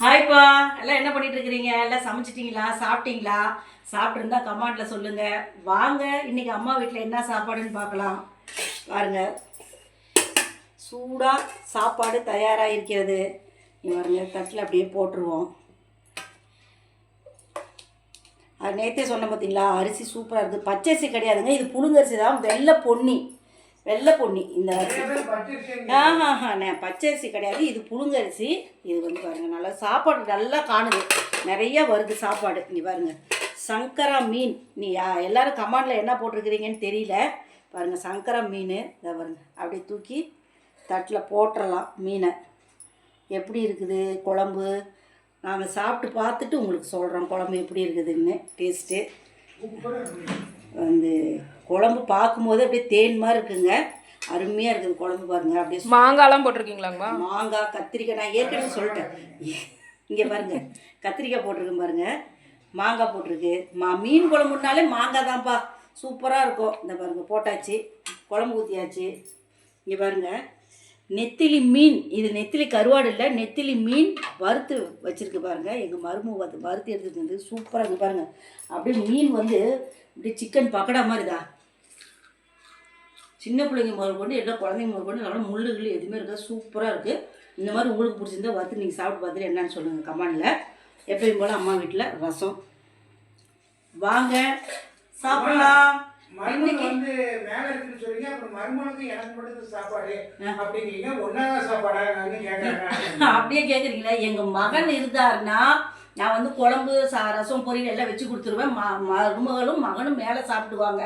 ஹாய்ப்பா, எல்லாம் என்ன பண்ணிட்டு இருக்கிறீங்க? எல்லாம் சமைச்சிட்டிங்களா? சாப்பிட்டீங்களா? சாப்பிட்ருந்தா கமெண்ட்டில் சொல்லுங்கள். வாங்க இன்னைக்கு அம்மா வீட்டில் என்ன சாப்பாடுன்னு பார்க்கலாம். பாருங்க, சூடாக சாப்பாடு தயாராக இருக்கிறது. பாருங்க, தட்டில் அப்படியே போட்டுருவோம். அது நேற்றே சொன்ன பார்த்தீங்களா, அரிசி சூப்பராக இருக்குது. பச்சரிசி கிடையாதுங்க, இது புழுங்கரிசி தான். வெள்ளை பொன்னி இந்த பச்சரிசி கிடையாது, இது புழுங்கரிசி. இது வந்து பாருங்கள், நல்லா சாப்பாடு நல்லா காணுது, நிறைய வருது சாப்பாடு. இங்கே பாருங்கள், சங்கரா மீன். நீ எல்லோரும் கமாண்டில் என்ன போட்டிருக்கிறீங்கன்னு தெரியல. பாருங்கள், சங்கரா மீன் இதை பாருங்கள், அப்படியே தூக்கி தட்டில் போட்டுடலாம். மீனை எப்படி இருக்குது குழம்பு, நாங்கள் சாப்பிட்டு பார்த்துட்டு உங்களுக்கு சொல்கிறோம் குழம்பு எப்படி இருக்குதுன்னு. டேஸ்ட்டு வந்து குழம்பு பார்க்கும்போது அப்படியே தேன் மாதிரி இருக்குங்க, அருமையாக இருக்குது குழம்பு. பாருங்கள், அப்படியே மாங்காய்லாம் போட்டிருக்கீங்களாங்கம்மா? மாங்காய், கத்திரிக்காய் நான் ஏற்கனவே சொல்லிட்டேன். இங்கே பாருங்கள், கத்திரிக்காய் போட்டிருக்கேன் பாருங்கள், மாங்காய் போட்டிருக்கு. மீன் குழம்புனாலே மாங்காய் தான்ப்பா, சூப்பராக இருக்கும். இந்த பாருங்கள், போட்டாச்சு, குழம்பு ஊற்றியாச்சு. இங்கே பாருங்கள், நெத்திலி மீன். இது நெத்திலி கருவாடு இல்லை, நெத்திலி மீன் வறுத்து வச்சுருக்கு பாருங்கள். எங்கள் மருமக வறுத்து எடுத்துகிட்டு வந்து சூப்பராக இருக்குது பாருங்கள். அப்படியே மீன் வந்து இப்படி சிக்கன் பக்கடா மாதிரி தான். சின்ன பிள்ளைங்க முதல் கொண்டு எல்லா குழந்தைங்க முதல் கொண்டு நல்லா முள்ளுகள் எதுவுமே இருக்காது, சூப்பராக இருக்குது. இந்த மாதிரி உங்களுக்கு பிடிச்சிருந்தா வறுத்து நீங்கள் சாப்பிட்டு பார்த்துட்டு என்னன்னு சொல்லுங்கள் கமெண்டில். எப்பயும் போல் அம்மா வீட்டில் ரசம். வாங்க சாப்பிடலாம். இன்னைக்கு வந்து மேல இருக்குன்னு சொல்றீங்க, அப்புறம் மருமகளுக்கு எனக்கு மட்டும் சாப்பாடு அப்படிங்கிறீங்க. ஒன்னாக சாப்பாடா கேட்கறாங்க. அப்படியே கேட்குறீங்களா? எங்கள் மகன் இருந்தாருன்னா நான் வந்து குழம்பு ரசம் பொரியல் எல்லாம் வச்சு கொடுத்துருவேன். மருமகளும் மகனும் மேலே சாப்பிடுவாங்க.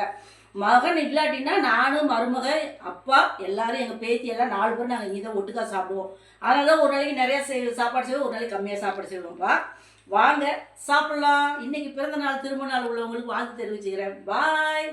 மகன் இல்லாட்டின்னா நானும் மருமக அப்பா எல்லாரும் எங்கள் பேத்தி எல்லாம் 4 பேர் நாங்கள் இங்கே தான் ஒட்டுக்கா சாப்பிடுவோம். அதனால தான் ஒரு நாளைக்கு நிறையா சாப்பாடு செய்வோம், ஒரு நாளைக்கு கம்மியாக சாப்பாடு செய்வோம்ப்பா. வாங்க சாப்பிட்லாம். இன்னைக்கு பிறந்த நாள் திருமண நாள் உள்ளவங்களுக்கு வாழ்த்து தெரிவிச்சுக்கிறேன். பாய்.